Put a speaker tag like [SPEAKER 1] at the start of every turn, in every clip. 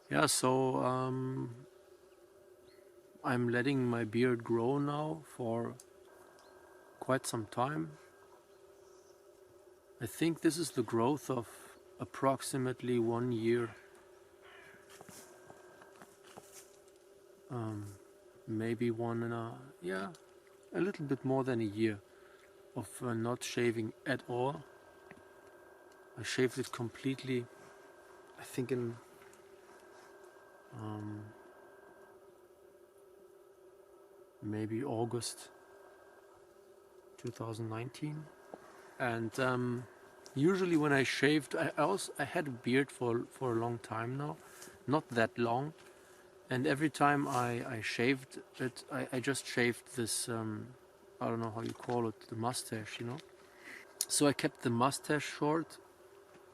[SPEAKER 1] Yeah, so I'm letting my beard grow now for quite some time. I think this is the growth of approximately 1 year, maybe yeah, a little bit more than a year of not shaving at all. I shaved it completely, I think in um, maybe August 2019. And usually when I shaved, I had a beard for a long time now, not that long. And every time I shaved it, I just shaved this, I don't know how you call it, the mustache, you know. So I kept the mustache short,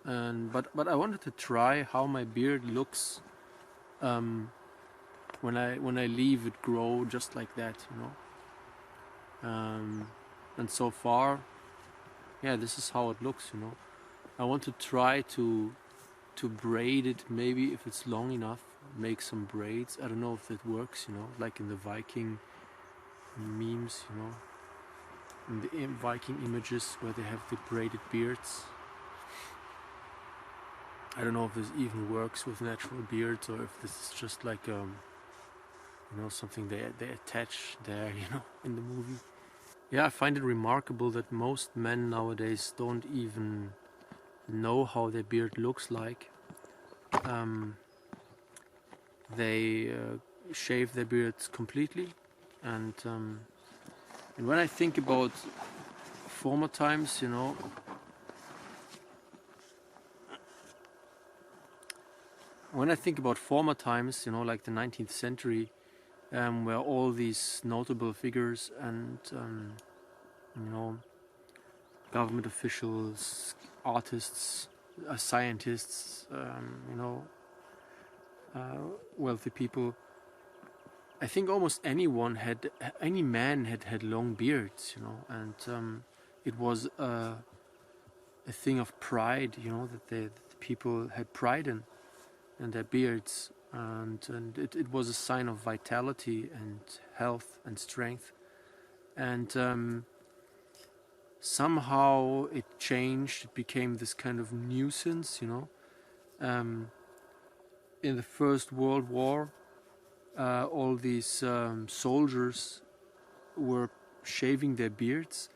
[SPEAKER 1] and but I wanted to try how my beard looks um, when I leave it grow just like that, you know. And so far, yeah, this is how it looks, you know. I want to try to braid it, maybe if it's long enough, make some braids. I don't know if it works, you know, like in the Viking memes, you know, in the Viking images where they have the braided beards. I don't know if this even works with natural beards or if this is just like you know, something they attach there, you know, in the movie. Yeah, I find it remarkable that most men nowadays don't even know how their beard looks like. Um, they shave their beards completely, and when I think about former times, you know, when I think about former times, you know, like the 19th century, where all these notable figures and you know, government officials, artists, scientists, you know, wealthy people. I think almost any man had long beards, you know, and it was a thing of pride, you know, that the people had pride in their beards, and it was a sign of vitality and health and strength. And somehow it changed. It became this kind of nuisance, you know. Um, in the First World War, all these soldiers were shaving their beards.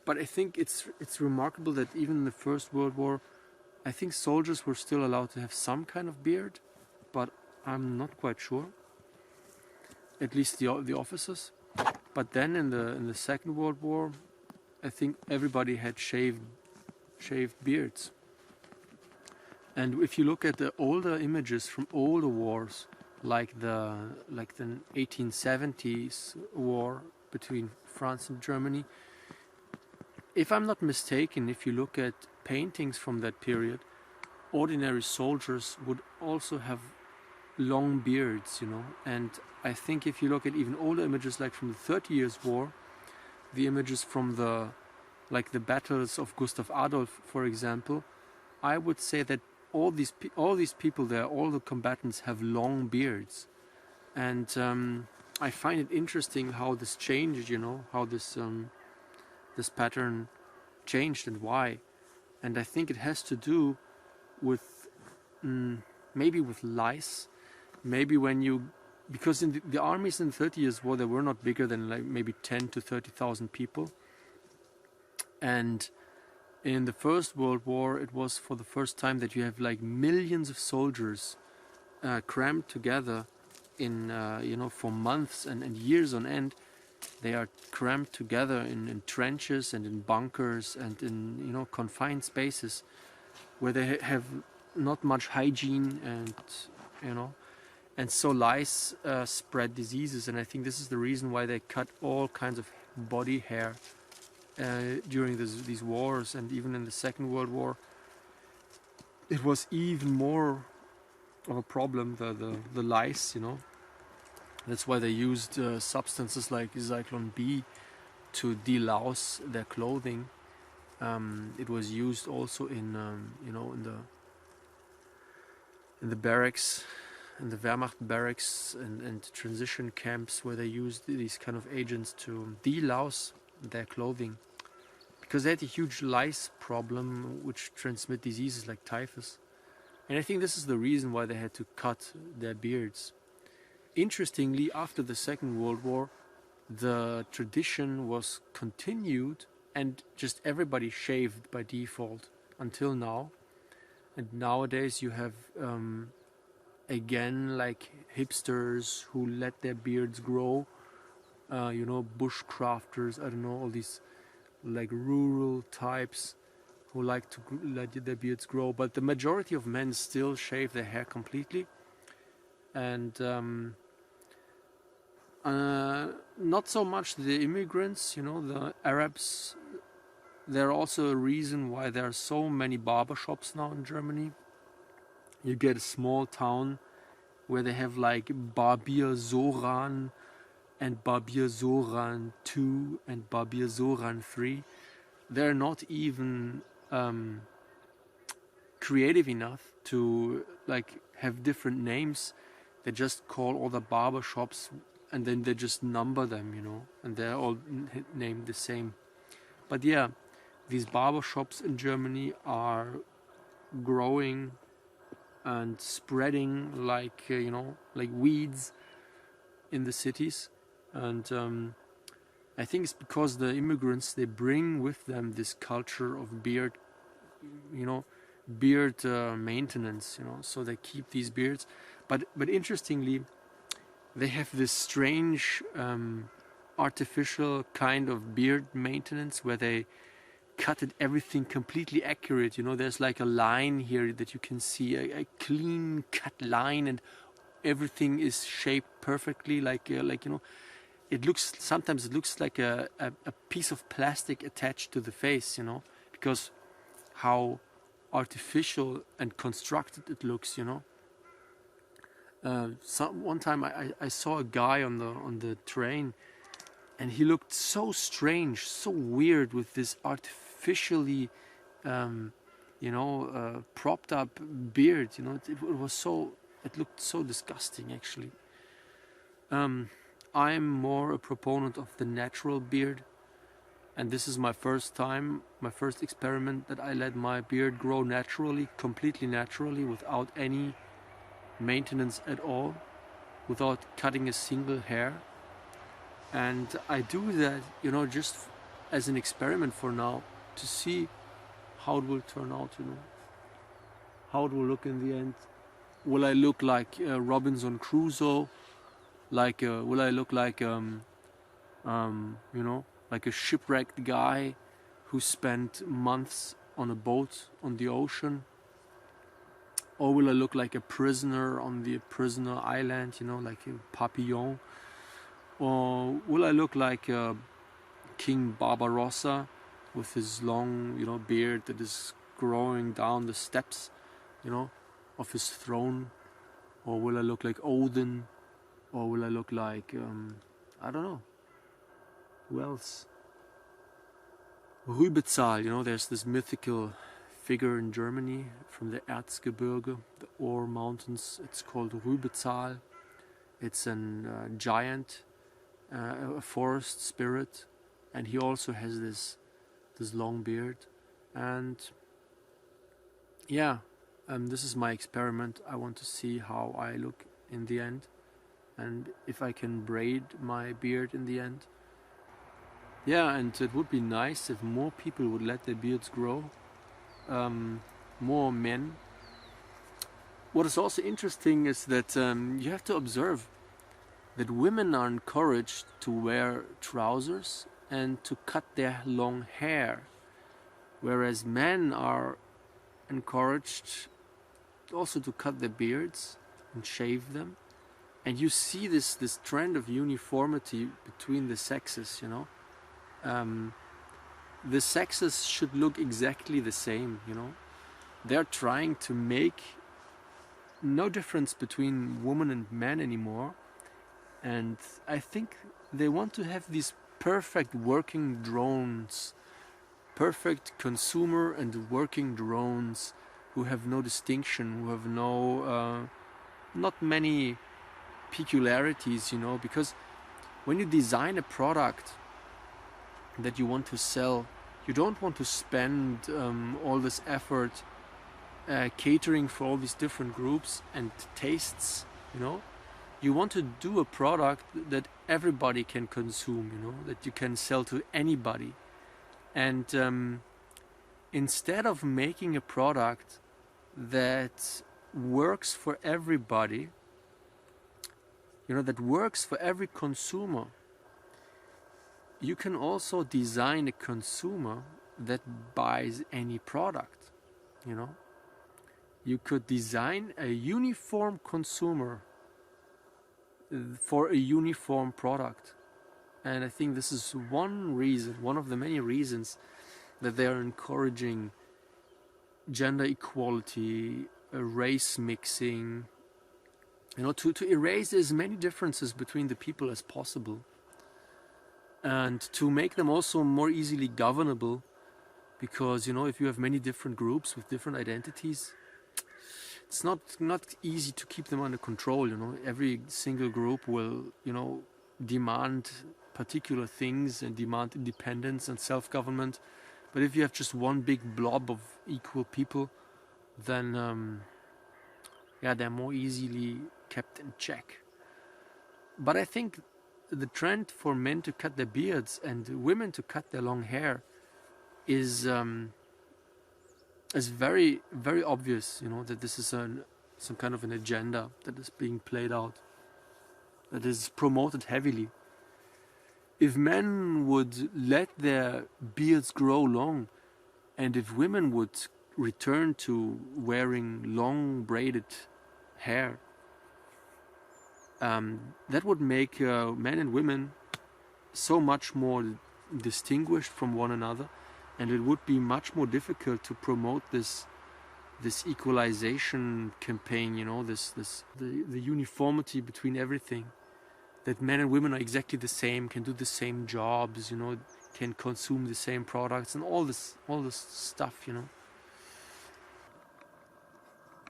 [SPEAKER 1] But I think it's remarkable that even in the First World War, I think soldiers were still allowed to have some kind of beard, but I'm not quite sure. At least the officers. But then in the Second World War, I think everybody had shaved beards. And if you look at the older images from older wars, like the 1870s war between France and Germany, if I'm not mistaken, if you look at paintings from that period, ordinary soldiers would also have long beards, you know. And I think if you look at even older images, like from the 30 Years War, the images from the battles of Gustav Adolf, for example, I would say that all these people there, all the combatants, have long beards. And I find it interesting how this changed, you know, how this pattern changed and why. And I think it has to do with maybe with lice. Maybe because in the armies in the 30 Years War, they were not bigger than like maybe 10 to 30,000 people. And in the First World War, it was for the first time that you have like millions of soldiers crammed together in you know, for months and years on end. They are crammed together in trenches and in bunkers and in, you know, confined spaces where they have not much hygiene, and you know, and so lice spread diseases. And I think this is the reason why they cut all kinds of body hair during these wars. And even in the Second World War, it was even more of a problem, the lice, you know. That's why they used substances like Zyklon B to delouse their clothing. It was used also in you know, in the barracks the Wehrmacht barracks and transition camps where they used these kind of agents to delouse their clothing, because they had a huge lice problem which transmit diseases like typhus. And I think this is the reason why they had to cut their beards. Interestingly, after the Second World War, the tradition was continued and just everybody shaved by default until now. And nowadays you have again like hipsters who let their beards grow, bushcrafters, I don't know, all these like rural types who like to let their beards grow, but the majority of men still shave their hair completely. And not so much the immigrants, the Arabs. They're also a reason why there are so many barbershops now in Germany. You get a small town where they have like Barbier Soran and Barbier Soran 2 and Barbier Soran 3. They're not even creative enough to like have different names. They just call all the barber shops and then they just number them, and they're all named the same. But yeah, these barber shops in Germany are growing and spreading like like weeds in the cities. And I think it's because the immigrants, they bring with them this culture of beard maintenance, so they keep these beards. But interestingly, they have this strange artificial kind of beard maintenance where they cut it everything completely accurate. There's like a line here that you can see, a clean cut line, and everything is shaped perfectly sometimes it looks like a piece of plastic attached to the face, because how artificial and constructed it looks, one time I saw a guy on the train, and he looked so strange, so weird with this artificially propped up beard. It looked so disgusting actually. I'm more a proponent of the natural beard, and this is my first experiment that I let my beard grow naturally, completely naturally, without any maintenance at all, without cutting a single hair. And I do that, just as an experiment for now, to see how it will turn out, how it will look in the end. Will I look like Robinson Crusoe? Will I look like like a shipwrecked guy who spent months on a boat on the ocean? Or will I look like a prisoner on the prisoner island, like a Papillon? Or will I look like King Barbarossa with his long, beard that is growing down the steps, of his throne? Or will I look like Odin? Or will I look like, I don't know, who else? Rübezahl, there's this mythical figure in Germany from the Erzgebirge, the Ore Mountains. It's called Rübezahl. It's a giant, a forest spirit, and he also has this long beard. And yeah, this is my experiment. I want to see how I look in the end, and if I can braid my beard in the end. Yeah, and it would be nice if more people would let their beards grow, more men. What is also interesting is that you have to observe that women are encouraged to wear trousers and to cut their long hair, whereas men are encouraged also to cut their beards and shave them. And you see this trend of uniformity between the sexes, the sexes should look exactly the same, They're trying to make no difference between woman and man anymore. And I think they want to have these perfect working drones, perfect consumer and working drones who have no distinction, who have no not many peculiarities, you know, because when you design a product that you want to sell, you don't want to spend all this effort catering for all these different groups and tastes, you know. You want to do a product that everybody can consume, you know, that you can sell to anybody. And instead of making a product that works for everybody, you know, that works for every consumer, you can also design a consumer that buys any product, you know. You could design a uniform consumer for a uniform product. And I think this is one reason, one of the many reasons that they are encouraging gender equality, race mixing, you know, to erase as many differences between the people as possible, and to make them also more easily governable, because, you know, if you have many different groups with different identities, it's not easy to keep them under control, you know. Every single group will, you know, demand particular things and demand independence and self-government. But if you have just one big blob of equal people, then yeah, they're more easily kept in check. But I think the trend for men to cut their beards and women to cut their long hair is very, very obvious, you know, that this is some kind of an agenda that is being played out, that is promoted heavily. If men would let their beards grow long, and if women would return to wearing long braided hair, that would make men and women so much more distinguished from one another, and it would be much more difficult to promote this equalization campaign, you know, the uniformity between everything, that men and women are exactly the same, can do the same jobs, you know, can consume the same products, and all this stuff, you know.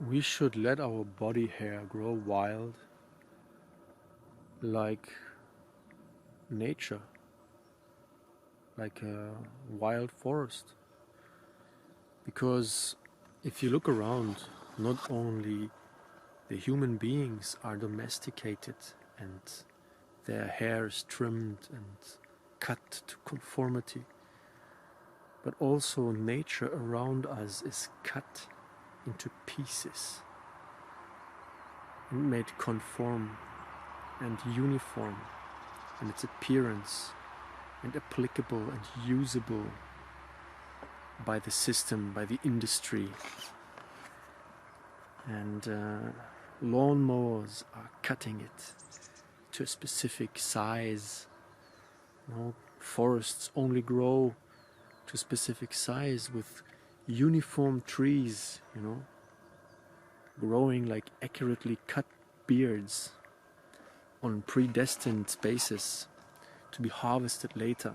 [SPEAKER 1] We should let our body hair grow wild, like nature, like a wild forest. Because if you look around, not only the human beings are domesticated and their hair is trimmed and cut to conformity, but also nature around us is cut into pieces and made conform and uniform in its appearance and applicable and usable by the system, by the industry. And lawnmowers are cutting it to a specific size. You know, forests only grow to a specific size with uniform trees, you know, growing like accurately cut beards on predestined spaces to be harvested later.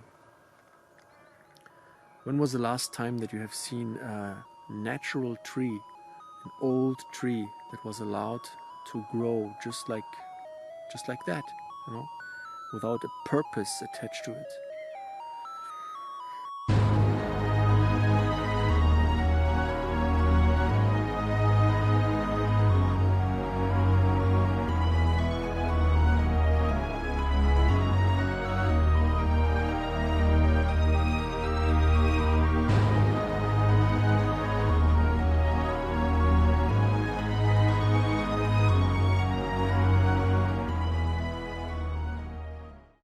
[SPEAKER 1] When was the last time that you have seen a natural tree, an old tree that was allowed to grow just like that, you know, without a purpose attached to it?